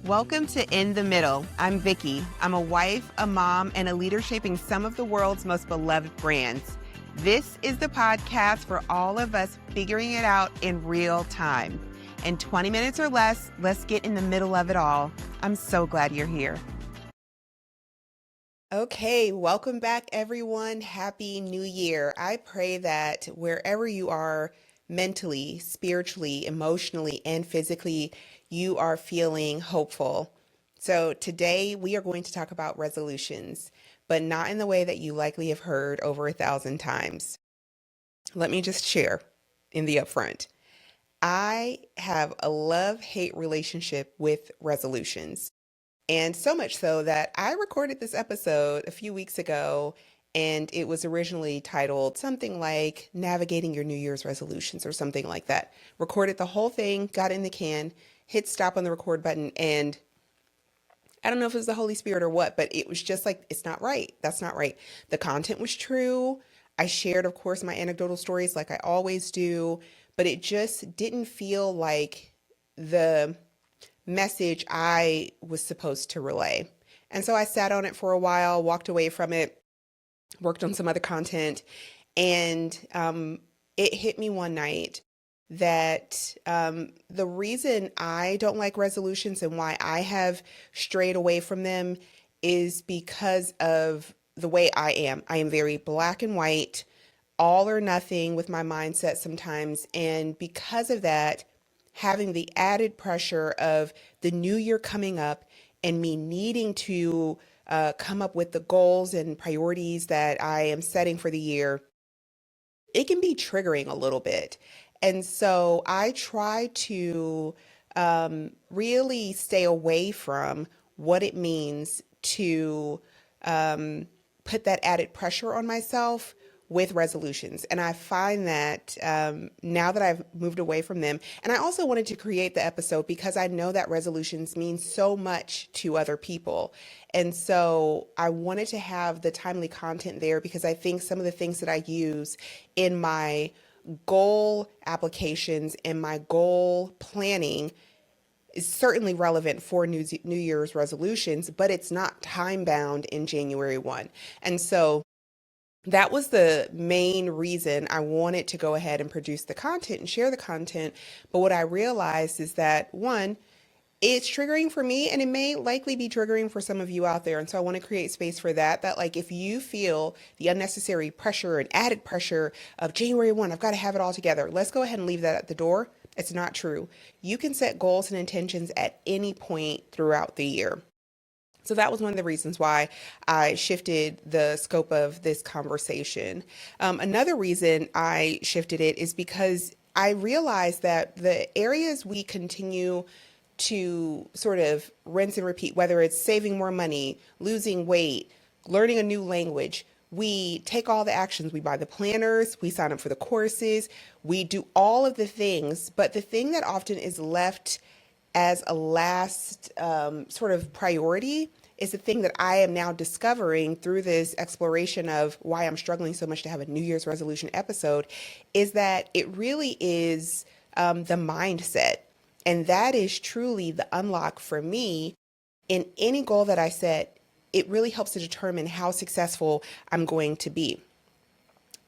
Welcome to In the Middle. I'm Vykky. I'm a wife, a mom, and a leader shaping some of the world's most beloved brands. This is the podcast for all of us figuring it out in real time. In 20 minutes or less, let's get in the middle of it all. I'm so glad you're here. Okay, welcome back, everyone. Happy New Year. I pray that wherever you are mentally, spiritually, emotionally, and physically, you are feeling hopeful. So today we are going to talk about resolutions, but not in the way that you likely have heard over 1,000 times. Let me just share in the upfront. I have a love-hate relationship with resolutions. And so much so that I recorded this episode a few weeks ago, and it was originally titled something like Navigating Your New Year's Resolutions or something like that. Recorded the whole thing, got in the can, hit stop on the record button, and I don't know if it was the Holy Spirit or what, but it was just like, it's not right. That's not right. The content was true. I shared, of course, my anecdotal stories like I always do, but it just didn't feel like the message I was supposed to relay. And so I sat on it for a while, walked away from it, worked on some other content, and it hit me one night that the reason I don't like resolutions and why I have strayed away from them is because of the way I am. I am very black and white, all or nothing with my mindset sometimes. And because of that, having the added pressure of the new year coming up and me needing to come up with the goals and priorities that I am setting for the year, it can be triggering a little bit. And so I try to really stay away from what it means to put that added pressure on myself with resolutions. And I find that now that I've moved away from them, and I also wanted to create the episode because I know that resolutions mean so much to other people. And so I wanted to have the timely content there because I think some of the things that I use in my goal applications and my goal planning is certainly relevant for New Year's resolutions, but it's not time bound in January 1. And so that was the main reason I wanted to go ahead and produce the content and share the content. But what I realized is that one, it's triggering for me and it may likely be triggering for some of you out there. And so I want to create space for that, that like if you feel the unnecessary pressure and added pressure of January 1, I've got to have it all together. Let's go ahead and leave that at the door. It's not true. You can set goals and intentions at any point throughout the year. So that was one of the reasons why I shifted the scope of this conversation. Another reason I shifted it is because I realized that the areas we continue to sort of rinse and repeat, whether it's saving more money, losing weight, learning a new language, we take all the actions. We buy the planners, we sign up for the courses, we do all of the things. But the thing that often is left as a last sort of priority is the thing that I am now discovering through this exploration of why I'm struggling so much to have a New Year's resolution episode, is that it really is the mindset. And that is truly the unlock for me in any goal that I set. It really helps to determine how successful I'm going to be.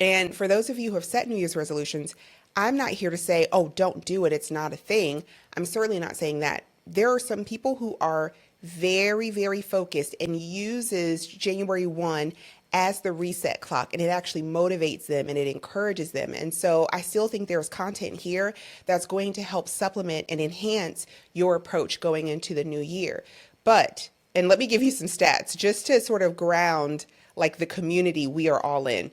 And for those of you who have set New Year's resolutions, I'm not here to say, oh, don't do it. It's not a thing. I'm certainly not saying that. There are some people who are very, very focused and uses January 1 as the reset clock, and it actually motivates them and it encourages them. And so I still think there's content here that's going to help supplement and enhance your approach going into the new year. But, and let me give you some stats just to sort of ground like the community we are all in.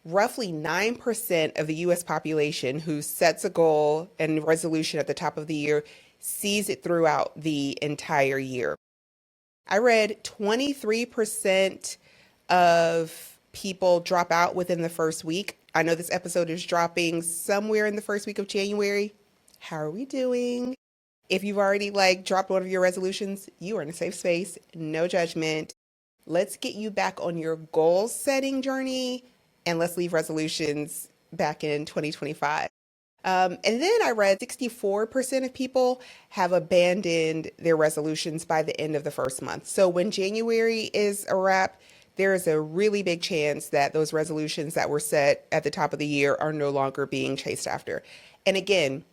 Roughly 9% of the US population who sets a goal and resolution at the top of the year sees it throughout the entire year. I read 23% of people drop out within the first week. I know this episode is dropping somewhere in the first week of January. How are we doing? If you've already dropped one of your resolutions, you are in a safe space, no judgment. Let's get you back on your goal setting journey and let's leave resolutions back in 2025. And then I read 64% of people have abandoned their resolutions by the end of the first month. So when January is a wrap, there is a really big chance that those resolutions that were set at the top of the year are no longer being chased after. And again,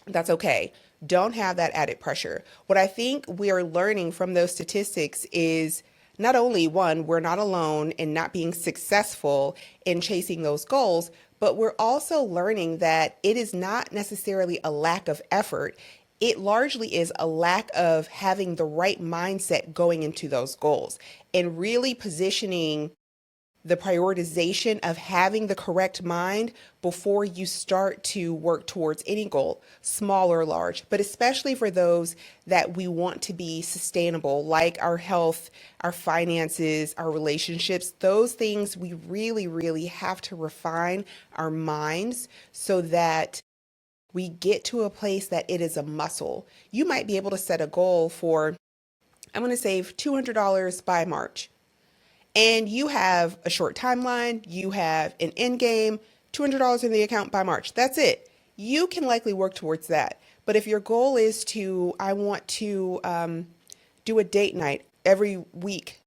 that's okay. Don't have that added pressure. What I think we are learning from those statistics is not only one, we're not alone in not being successful in chasing those goals, but we're also learning that it is not necessarily a lack of effort. It largely is a lack of having the right mindset going into those goals and really positioning the prioritization of having the correct mind before you start to work towards any goal, small or large, but especially for those that we want to be sustainable, like our health, our finances, our relationships. Those things we really, really have to refine our minds so that we get to a place that it is a muscle. You might be able to set a goal for, I'm going to save $200 by March, and you have a short timeline, you have an end game, $200 in the account by March. That's it. You can likely work towards that. But if your goal is to, I want to do a date night every week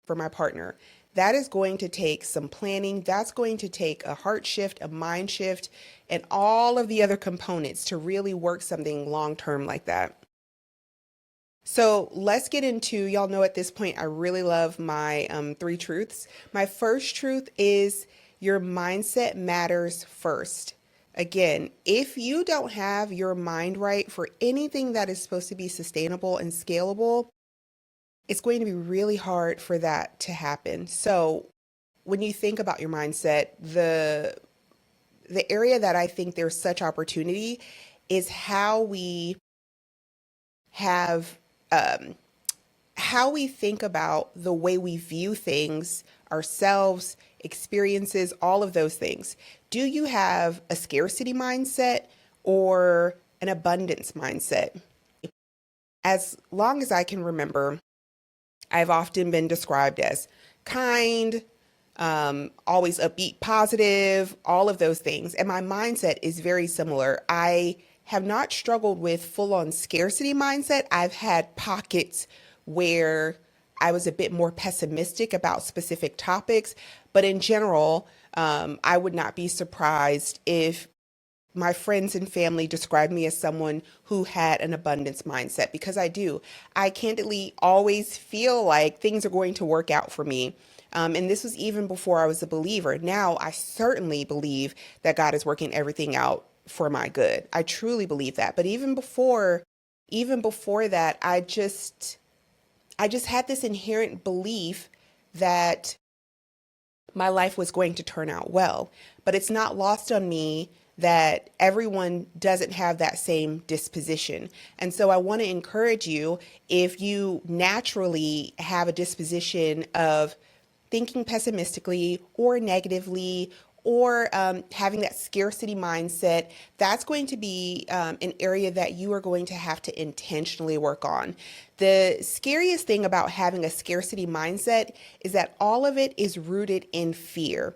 for my partner, that is going to take some planning. That's going to take a heart shift, a mind shift, and all of the other components to really work something long term like that. So let's get into, y'all know at this point, I really love my three truths. My first truth is your mindset matters first. Again, if you don't have your mind right for anything that is supposed to be sustainable and scalable, it's going to be really hard for that to happen. So when you think about your mindset, the area that I think there's such opportunity is have um, how we think about the way we view things, ourselves, experiences, all of those things. Do you have a scarcity mindset or an abundance mindset? As long as I can remember, I've often been described as kind, always upbeat, positive, all of those things. And my mindset is very similar. I have not struggled with full on scarcity mindset. I've had pockets where I was a bit more pessimistic about specific topics. But in general, I would not be surprised if my friends and family described me as someone who had an abundance mindset, because I do. I candidly always feel like things are going to work out for me. And this was even before I was a believer. Now I certainly believe that God is working everything out for my good. I truly believe that. But even before that, I just had this inherent belief that my life was going to turn out well. But it's not lost on me that everyone doesn't have that same disposition. And so I want to encourage you, if you naturally have a disposition of thinking pessimistically or negatively, or having that scarcity mindset, that's going to be an area that you are going to have to intentionally work on. The scariest thing about having a scarcity mindset is that all of it is rooted in fear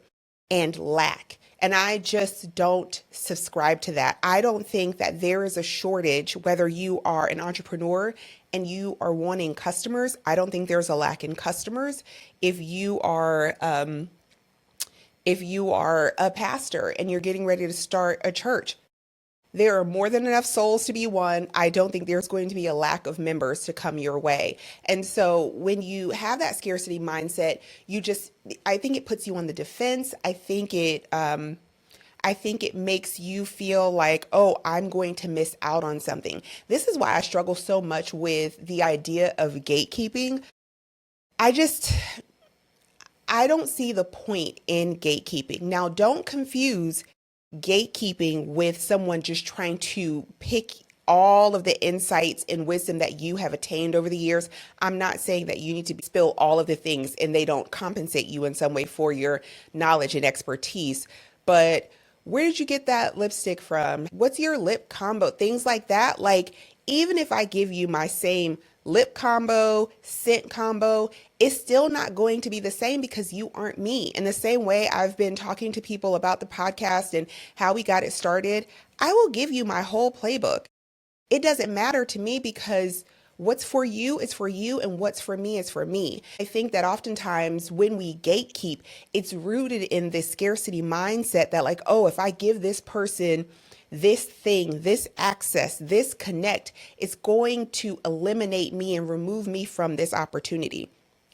and lack. And I just don't subscribe to that. I don't think that there is a shortage, whether you are an entrepreneur and you are wanting customers. I don't think there's a lack in customers. If you are a pastor and you're getting ready to start a church, there are more than enough souls to be won. I don't think there's going to be a lack of members to come your way. And so when you have that scarcity mindset, I think it puts you on the defense. I think it makes you feel like, oh, I'm going to miss out on something. This is why I struggle so much with the idea of gatekeeping. I just, I don't see the point in gatekeeping. Now, don't confuse gatekeeping with someone just trying to pick all of the insights and wisdom that you have attained over the years. I'm not saying that you need to spill all of the things and they don't compensate you in some way for your knowledge and expertise. But where did you get that lipstick from? What's your lip combo? Things like that. Like, even if I give you my same lip combo, scent combo, it's still not going to be the same because you aren't me. In the same way, I've been talking to people about the podcast and how we got it started. I will give you my whole playbook. It doesn't matter to me because what's for you is for you and what's for me is for me. I think that oftentimes when we gatekeep, it's rooted in this scarcity mindset that like, oh, if I give this person this thing, this access, this connect, it's going to eliminate me and remove me from this opportunity.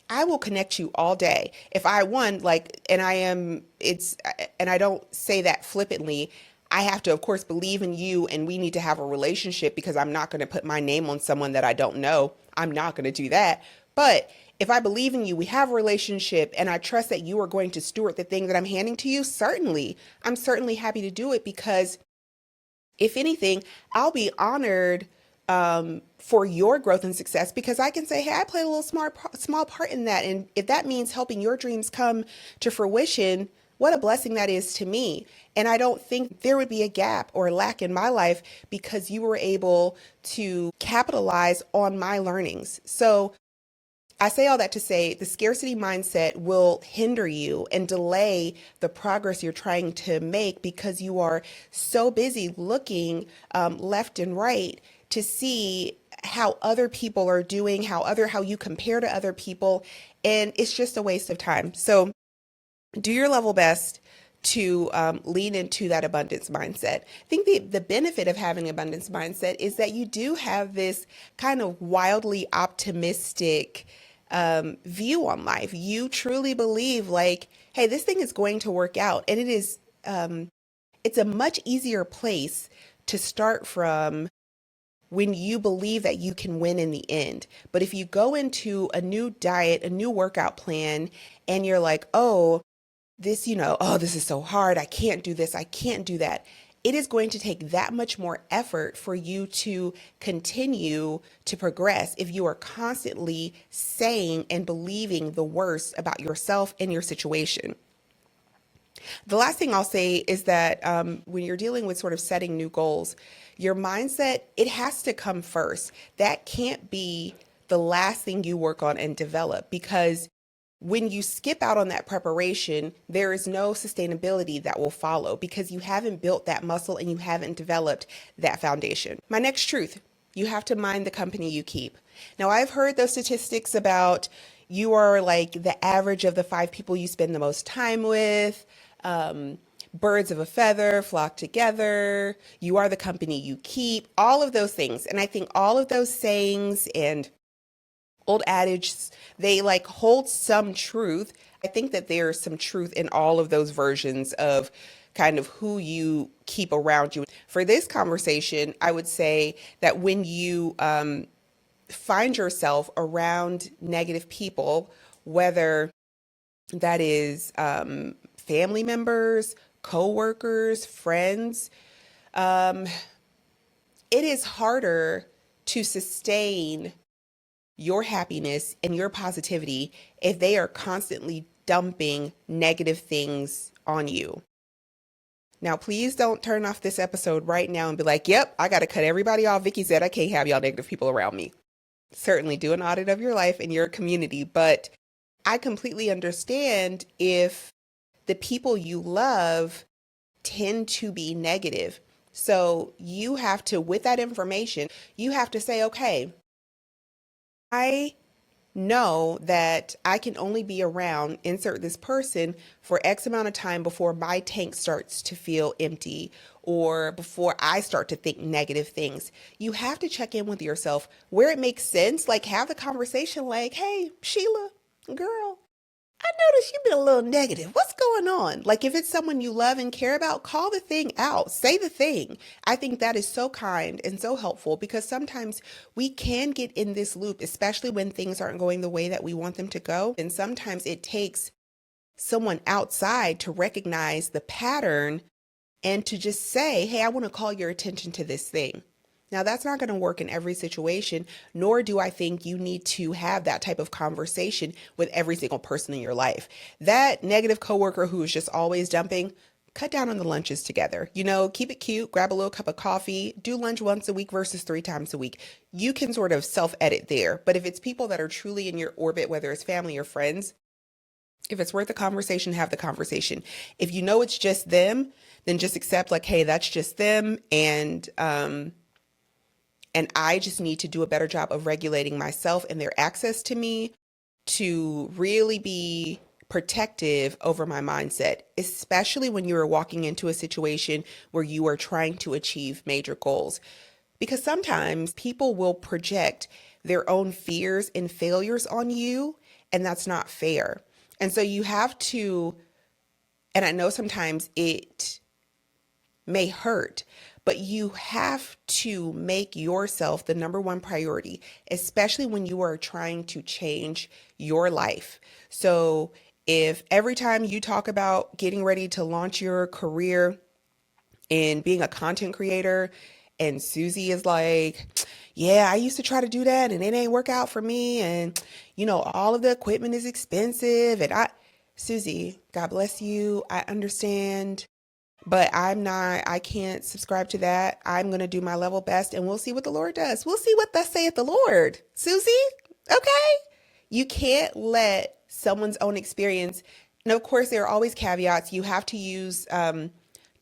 I will connect you all day. If I won, like, and I am, it's, and I don't say that flippantly. I have to, of course, believe in you and we need to have a relationship because I'm not going to put my name on someone that I don't know. I'm not going to do that. But if I believe in you, we have a relationship and I trust that you are going to steward the thing that I'm handing to you, certainly, I'm certainly happy to do it because if anything, I'll be honored for your growth and success because I can say, hey, I played a little small part in that. And if that means helping your dreams come to fruition, what a blessing that is to me. And I don't think there would be a gap or lack in my life because you were able to capitalize on my learnings. So I say all that to say the scarcity mindset will hinder you and delay the progress you're trying to make because you are so busy looking left and right to see how other people are doing, how you compare to other people, and it's just a waste of time. So do your level best to lean into that abundance mindset. I think the benefit of having an abundance mindset is that you do have this kind of wildly optimistic view on life. You truly believe like, hey, this thing is going to work out. And it's a much easier place to start from when you believe that you can win in the end. But if you go into a new diet, a new workout plan, and you're like, oh, this, oh, this is so hard. I can't do this. I can't do that. It is going to take that much more effort for you to continue to progress if you are constantly saying and believing the worst about yourself and your situation. The last thing I'll say is that when you're dealing with sort of setting new goals, your mindset, it has to come first. That can't be the last thing you work on and develop because when you skip out on that preparation, there is no sustainability that will follow because you haven't built that muscle and you haven't developed that foundation. My next truth, you have to mind the company you keep. Now, I've heard those statistics about you are like the average of the 5 people you spend the most time with. Birds of a feather flock together. You are the company you keep, all of those things. And I think all of those sayings and old adages, they like hold some truth. I think that there's some truth in all of those versions of kind of who you keep around you. For this conversation, I would say that when you find yourself around negative people, whether that is family members, coworkers, friends, um, it is harder to sustain your happiness and your positivity if they are constantly dumping negative things on you. Now, please don't turn off this episode right now and be like, yep, I got to cut everybody off. Vykky said I can't have y'all negative people around me. Certainly do an audit of your life and your community, but I completely understand if the people you love tend to be negative. So you have to, with that information, you have to say, okay, I know that I can only be around, insert this person for X amount of time before my tank starts to feel empty or before I start to think negative things. You have to check in with yourself where it makes sense. Like have the conversation like, hey, Sheila, girl, I noticed you've been a little negative. What's going on? Like if it's someone you love and care about, call the thing out. Say the thing. I think that is so kind and so helpful because sometimes we can get in this loop, especially when things aren't going the way that we want them to go. And sometimes it takes someone outside to recognize the pattern and to just say, hey, I want to call your attention to this thing. Now, that's not going to work in every situation, nor do I think you need to have that type of conversation with every single person in your life. That negative coworker who is just always dumping, cut down on the lunches together. Keep it cute, grab a little cup of coffee, do lunch once a week versus 3 times a week. You can sort of self-edit there. But if it's people that are truly in your orbit, whether it's family or friends, If it's worth the conversation, have the conversation. If you know it's just them, then just accept like, hey, that's just them, and I just need to do a better job of regulating myself and their access to me to really be protective over my mindset, especially when you are walking into a situation where you are trying to achieve major goals. Because sometimes people will project their own fears and failures on you, and that's not fair. And so you have to, and I know sometimes it may hurt, but you have to make yourself the number one priority, especially when you are trying to change your life. So if every time you talk about getting ready to launch your career and being a content creator, and Susie is like, yeah, I used to try to do that and it ain't work out for me. And, all of the equipment is expensive. Susie, God bless you. I understand, but I can't subscribe to that. I'm going to do my level best and we'll see what the Lord does. We'll see what thus saith the Lord. Susie, okay? You can't let someone's own experience, and of course, there are always caveats. You have to use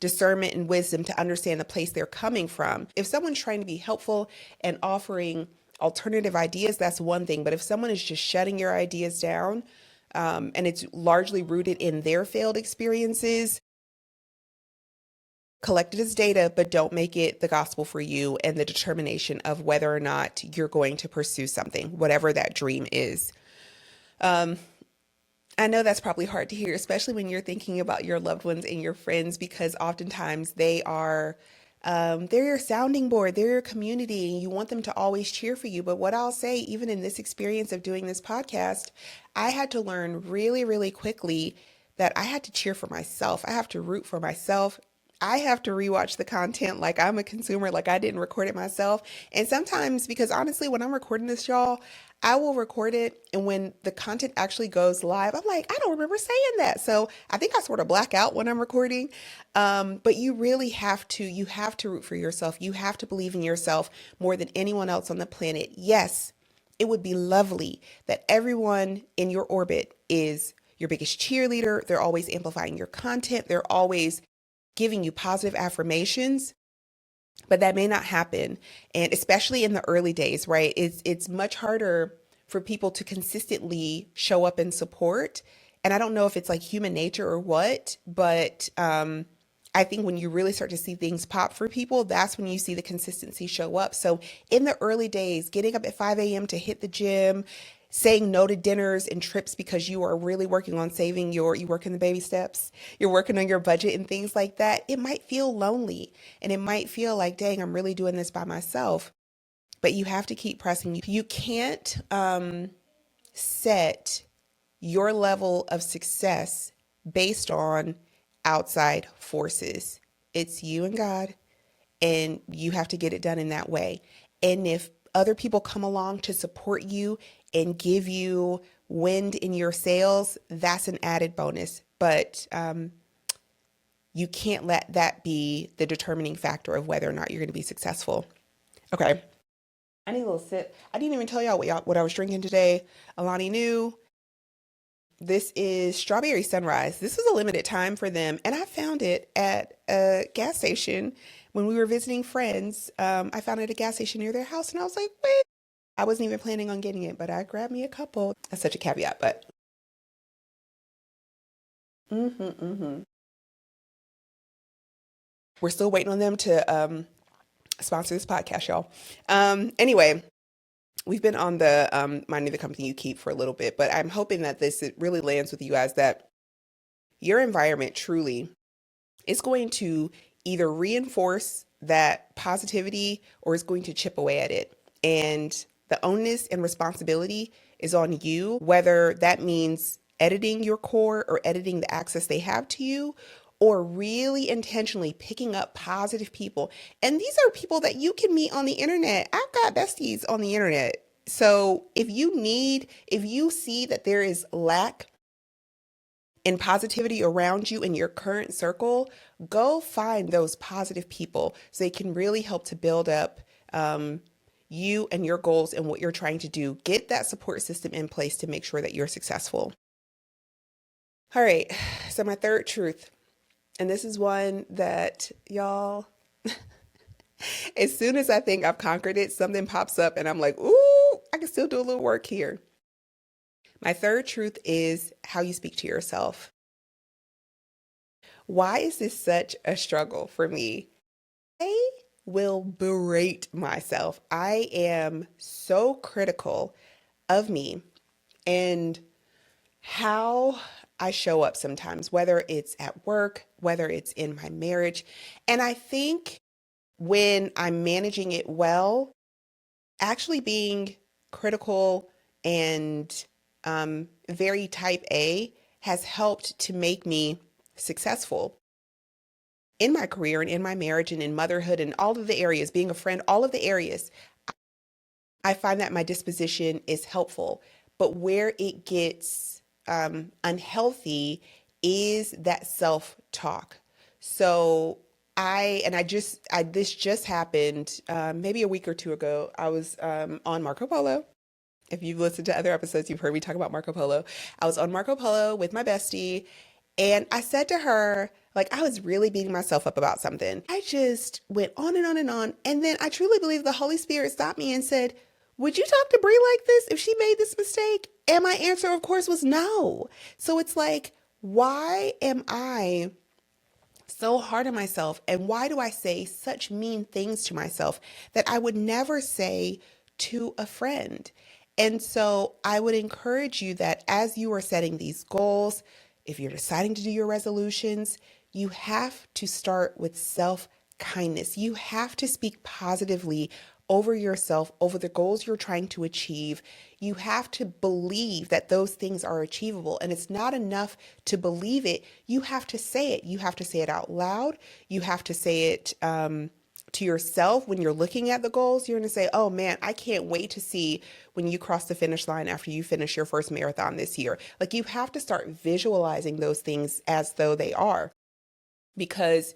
discernment and wisdom to understand the place they're coming from. If someone's trying to be helpful and offering alternative ideas, that's one thing. But if someone is just shutting your ideas down, and it's largely rooted in their failed experiences, collect it as data, but don't make it the gospel for you and the determination of whether or not you're going to pursue something, whatever that dream is. I know that's probably hard to hear, especially when you're thinking about your loved ones and your friends, because oftentimes they're your sounding board, they're your community, and you want them to always cheer for you. But what I'll say, even in this experience of doing this podcast, I had to learn really, really quickly that I had to cheer for myself. I have to root for myself. I have to rewatch the content like I'm a consumer, like I didn't record it myself. And sometimes, because honestly, when I'm recording this, y'all, I will record it. And when the content actually goes live, I'm like, I don't remember saying that. So I think I sort of black out when I'm recording. But you really you have to root for yourself. You have to believe in yourself more than anyone else on the planet. Yes, it would be lovely that everyone in your orbit is your biggest cheerleader. They're always amplifying your content. They're always giving you positive affirmations, but that may not happen. And especially in the early days, right? It's much harder for people to consistently show up and support. And I don't know if it's like human nature or what, but I think when you really start to see things pop for people, that's when you see the consistency show up. So in the early days, getting up at 5 a.m. to hit the gym, saying no to dinners and trips because you are really working on saving you work in the baby steps, you're working on your budget and things like that, it might feel lonely and it might feel like, dang, I'm really doing this by myself. But you have to keep pressing. You can't set your level of success based on outside forces. It's you and God, and you have to get it done in that way. And if other people come along to support you and give you wind in your sails, that's an added bonus. But you can't let that be the determining factor of whether or not you're going to be successful. Okay. I need a little sip. I didn't even tell what I was drinking today. Alani knew. This is Strawberry Sunrise. This was a limited time for them, and I found it at a gas station when we were visiting friends. I found it at a gas station near their house, and I was like, wait. I wasn't even planning on getting it, but I grabbed me a couple. That's such a caveat, but mm-hmm. We're still waiting on them to sponsor this podcast, y'all. Anyway, we've been on the Minding the Company You Keep for a little bit, but I'm hoping that it really lands with you guys, that your environment truly is going to either reinforce that positivity or is going to chip away at it. And the onus and responsibility is on you, whether that means editing your core or editing the access they have to you, or really intentionally picking up positive people. And these are people that you can meet on the internet. I've got besties on the internet. So if you see that there is lack in positivity around you in your current circle, go find those positive people so they can really help to build up you and your goals and what you're trying to do. Get that support system in place to make sure that you're successful. All right. So, my third truth, and this is one that y'all, as soon as I think I've conquered it, something pops up and I'm like, ooh, I can still do a little work here. My third truth is how you speak to yourself. Why is this such a struggle for me? I will berate myself. I am so critical of me and how I show up sometimes, whether it's at work, whether it's in my marriage. And I think when I'm managing it well, actually being critical and very type A has helped to make me successful in my career and in my marriage and in motherhood and all of the areas, being a friend, all of the areas. I find that my disposition is helpful. But where it gets unhealthy is that self talk. So this just happened maybe a week or two ago. I was on Marco Polo. If you've listened to other episodes, you've heard me talk about Marco Polo. I was on Marco Polo with my bestie, and I said to her, like, I was really beating myself up about something. I just went on and on and on. And then I truly believe the Holy Spirit stopped me and said, would you talk to Brie like this if she made this mistake? And my answer, of course, was no. So it's like, why am I so hard on myself? And why do I say such mean things to myself that I would never say to a friend? And so I would encourage you that as you are setting these goals, if you're deciding to do your resolutions, you have to start with self kindness. You have to speak positively over yourself, over the goals you're trying to achieve. You have to believe that those things are achievable. And it's not enough to believe it. You have to say it. You have to say it out loud. You have to say it to yourself when you're looking at the goals. You're going to say, oh man, I can't wait to see when you cross the finish line after you finish your first marathon this year. Like you have to start visualizing those things as though they are, because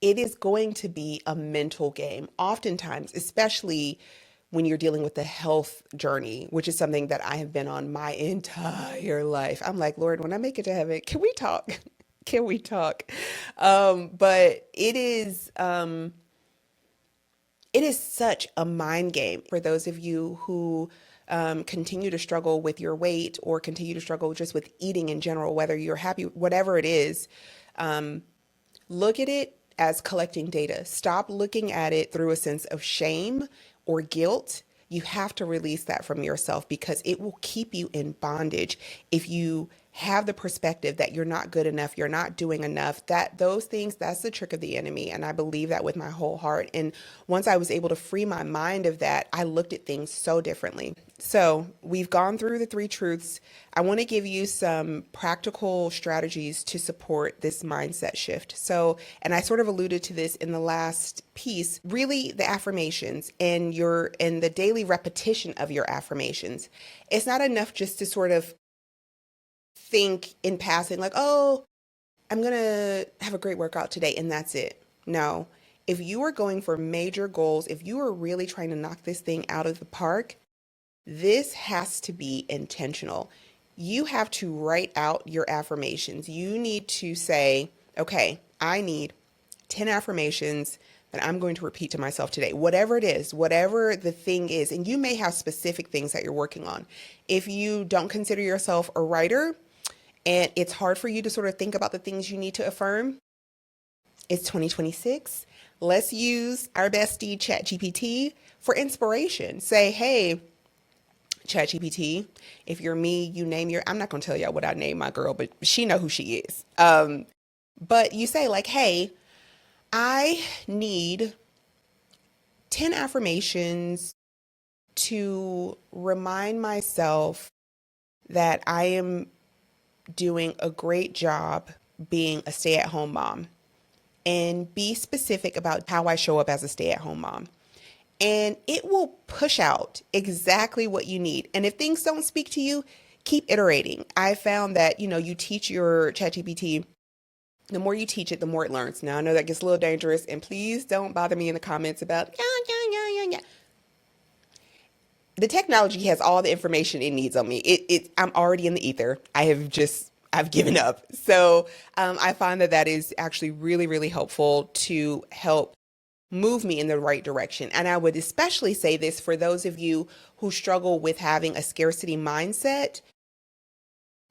it is going to be a mental game, oftentimes, especially when you're dealing with the health journey, which is something that I have been on my entire life. I'm like, Lord, when I make it to heaven, can we talk? Can we talk? But it is such a mind game for those of you who continue to struggle with your weight or continue to struggle just with eating in general, whether you're happy, whatever it is. Look at it as collecting data. Stop looking at it through a sense of shame or guilt. You have to release that from yourself because it will keep you in bondage if you have the perspective that you're not good enough, you're not doing enough, that those things, that's the trick of the enemy. And I believe that with my whole heart. And once I was able to free my mind of that, I looked at things so differently. So we've gone through the three truths. I want to give you some practical strategies to support this mindset shift. So, and I sort of alluded to this in the last piece, really the affirmations and the daily repetition of your affirmations. It's not enough just to sort of think in passing, like, oh, I'm going to have a great workout today, and that's it. No. If you are going for major goals, if you are really trying to knock this thing out of the park, this has to be intentional. You have to write out your affirmations. You need to say, okay, I need 10 affirmations that I'm going to repeat to myself today, whatever it is, whatever the thing is. And you may have specific things that you're working on. If you don't consider yourself a writer, and it's hard for you to sort of think about the things you need to affirm, it's 2026. Let's use our bestie ChatGPT for inspiration. Say, hey, ChatGPT, if you're me, you name your, I'm not going to tell y'all what I name my girl, but she know who she is. But you say like, hey, I need 10 affirmations to remind myself that I am doing a great job being a stay-at-home mom, and be specific about how I show up as a stay-at-home mom. And it will push out exactly what you need. And if things don't speak to you, keep iterating. I found that, you teach your ChatGPT, the more you teach it, the more it learns. Now, I know that gets a little dangerous, and please don't bother me in the comments about, yeah, yeah, yeah, yeah, yeah. The technology has all the information it needs on me. I'm already in the ether. I have just I've given up. So I find that that is actually really, really helpful to help move me in the right direction. And I would especially say this for those of you who struggle with having a scarcity mindset.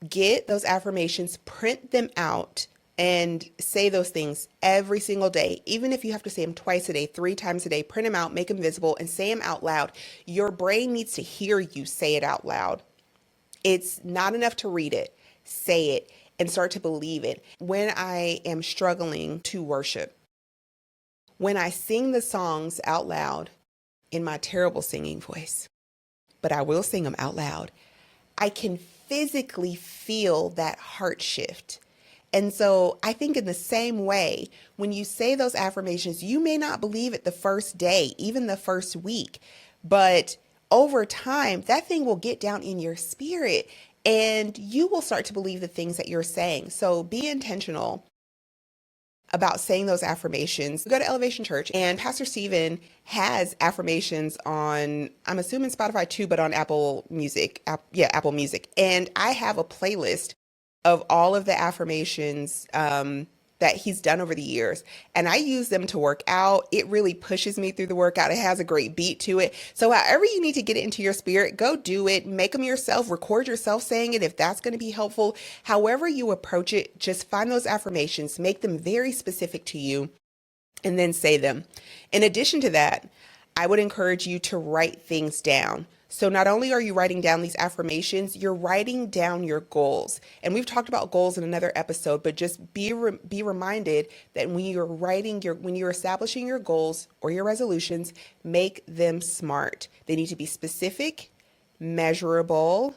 Get those affirmations, print them out, and say those things every single day. Even if you have to say them twice a day, 3 times a day, print them out, make them visible, and say them out loud. Your brain needs to hear you say it out loud. It's not enough to read it. Say it and start to believe it. When I am struggling to worship, when I sing the songs out loud in my terrible singing voice, but I will sing them out loud, I can physically feel that heart shift. And so I think in the same way, when you say those affirmations, you may not believe it the first day, even the first week, but over time, that thing will get down in your spirit and you will start to believe the things that you're saying. So be intentional about saying those affirmations. Go to Elevation Church, and Pastor Stephen has affirmations on, I'm assuming Spotify too, but on Apple Music. Apple Music. And I have a playlist of all of the affirmations that he's done over the years. And I use them to work out. It really pushes me through the workout. It has a great beat to it. So however you need to get it into your spirit, go do it. Make them yourself. Record yourself saying it if that's going to be helpful. However you approach it, just find those affirmations, make them very specific to you, and then say them. In addition to that, I would encourage you to write things down. So not only are you writing down these affirmations, you're writing down your goals. And we've talked about goals in another episode, but just be reminded that when you're establishing your goals or your resolutions, make them SMART. They need to be specific, measurable,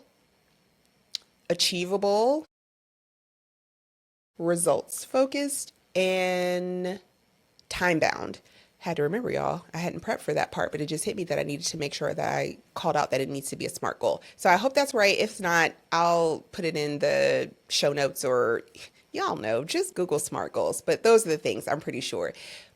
achievable, results focused, and time bound. Had to remember, y'all, I hadn't prepped for that part, but it just hit me that I needed to make sure that I called out that it needs to be a SMART goal. So I hope that's right. If not, I'll put it in the show notes, or y'all know, just Google SMART goals. But those are the things, I'm pretty sure.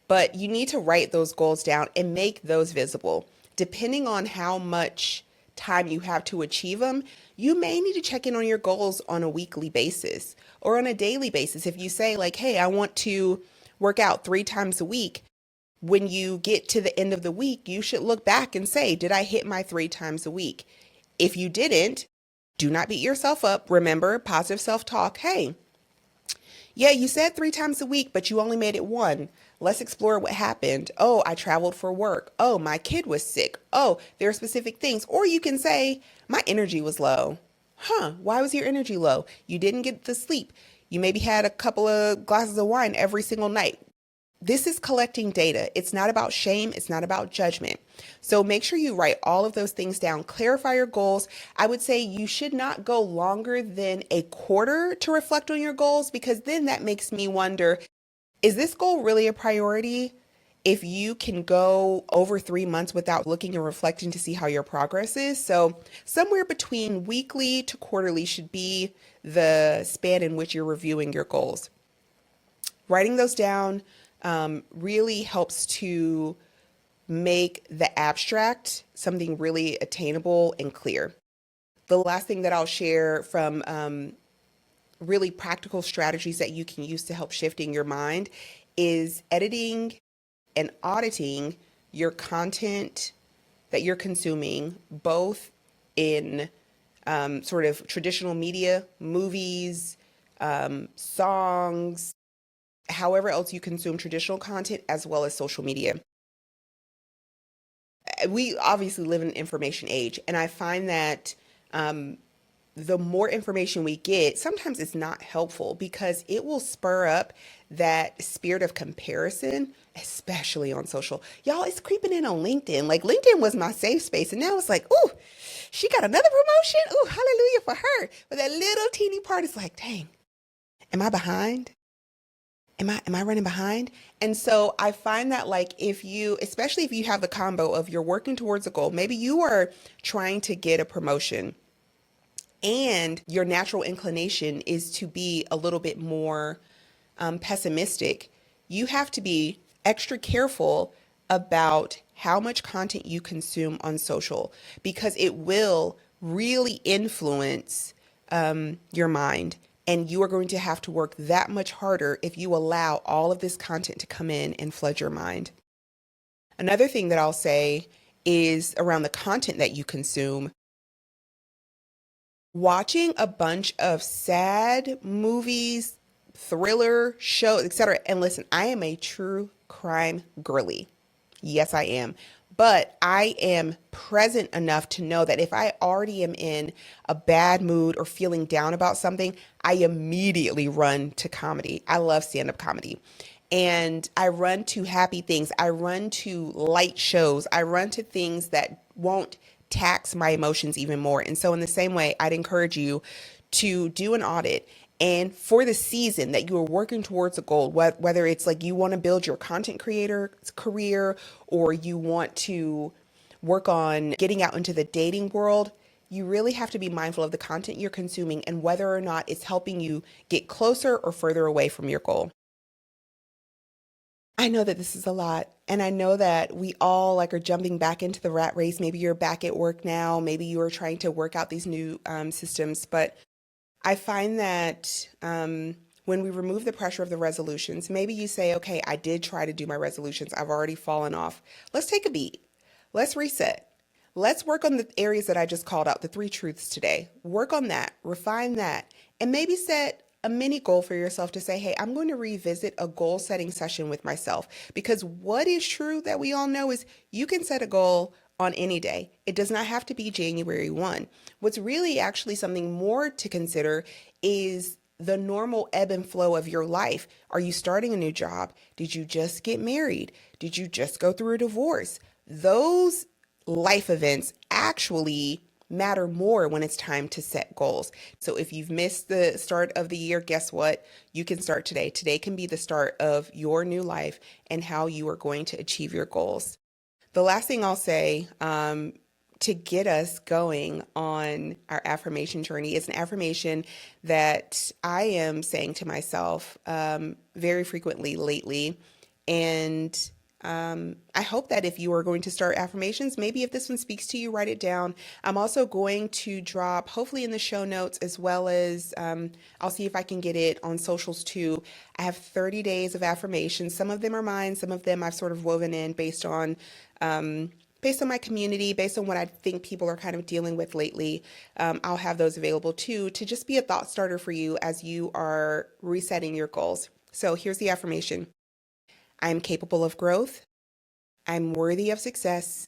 But you need to write those goals down and make those visible. Depending on how much time you have to achieve them, you may need to check in on your goals on a weekly basis or on a daily basis. If you say like, hey, I want to work out 3 times a week, when you get to the end of the week, you should look back and say, did I hit my 3 times a week? If you didn't, do not beat yourself up. Remember, positive self-talk. Hey, yeah, you said 3 times a week, but you only made it 1. Let's explore what happened. Oh, I traveled for work. Oh, my kid was sick. Oh, there are specific things. Or you can say, my energy was low. Why was your energy low? You didn't get the sleep. You maybe had a couple of glasses of wine every single night. This is collecting data. It's not about shame. It's not about judgment. So make sure you write all of those things down. Clarify your goals. I would say you should not go longer than a quarter to reflect on your goals, because then that makes me wonder, is this goal really a priority? If you can go over 3 months without looking and reflecting to see how your progress is. So somewhere between weekly to quarterly should be the span in which you're reviewing your goals. Writing those down really helps to make the abstract something really attainable and clear. The last thing that I'll share from really practical strategies that you can use to help shifting your mind is editing and auditing your content that you're consuming, both in sort of traditional media, movies, songs, however else you consume traditional content, as well as social media. We obviously live in an information age, and I find that the more information we get, sometimes it's not helpful because it will spur up that spirit of comparison, especially on social. Y'all, it's creeping in on LinkedIn. Like, LinkedIn was my safe space, and now it's like, ooh, she got another promotion. Ooh, hallelujah for her. But that little teeny part is like, dang, am I behind? Am I running behind? And so I find that, like, if you, especially if you have the combo of you're working towards a goal, maybe you are trying to get a promotion and your natural inclination is to be a little bit more pessimistic, you have to be extra careful about how much content you consume on social, because it will really influence your mind And you are going to have to work that much harder if you allow all of this content to come in and flood your mind. Another thing that I'll say is around the content that you consume. Watching a bunch of sad movies, thriller shows, etc. And listen, I am a true crime girly. Yes, I am. But I am present enough to know that if I already am in a bad mood or feeling down about something, I immediately run to comedy. I love stand-up comedy. And I run to happy things. I run to light shows. I run to things that won't tax my emotions even more. And so in the same way, I'd encourage you to do an audit. And for the season that you are working towards a goal, whether it's like you want to build your content creator career or you want to work on getting out into the dating world, you really have to be mindful of the content you're consuming and whether or not it's helping you get closer or further away from your goal. I know that this is a lot, and I know that we all like are jumping back into the rat race. Maybe you're back at work now, maybe you are trying to work out these new systems, but I find that when we remove the pressure of the resolutions, maybe you say, okay, I did try to do my resolutions. I've already fallen off. Let's take a beat. Let's reset. Let's work on the areas that I just called out, the 3 truths today. Work on that, refine that, and maybe set a mini goal for yourself to say, hey, I'm going to revisit a goal setting session with myself. Because what is true that we all know is you can set a goal on any day. It does not have to be January 1. What's really actually something more to consider is the normal ebb and flow of your life. Are you starting a new job? Did you just get married? Did you just go through a divorce? Those life events actually matter more when it's time to set goals. So if you've missed the start of the year, guess what? You can start today. Today can be the start of your new life and how you are going to achieve your goals. The last thing I'll say to get us going on our affirmation journey is an affirmation that I am saying to myself very frequently lately. And I hope that if you are going to start affirmations, maybe if this one speaks to you, write it down. I'm also going to drop, hopefully in the show notes, as well as I'll see if I can get it on socials too. I have 30 days of affirmations. Some of them are mine. Some of them I've sort of woven in based on my community, based on what I think people are kind of dealing with lately. I'll have those available too to just be a thought starter for you as you are resetting your goals. So here's the affirmation. I'm capable of growth. I'm worthy of success.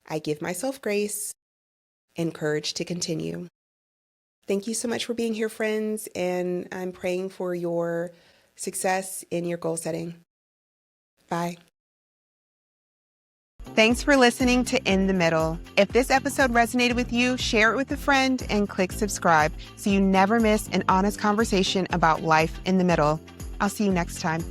I give myself grace and courage to continue. Thank you so much for being here, friends, and I'm praying for your success in your goal setting. Bye. Thanks for listening to In the Middle. If this episode resonated with you, share it with a friend and click subscribe so you never miss an honest conversation about life in the middle. I'll see you next time.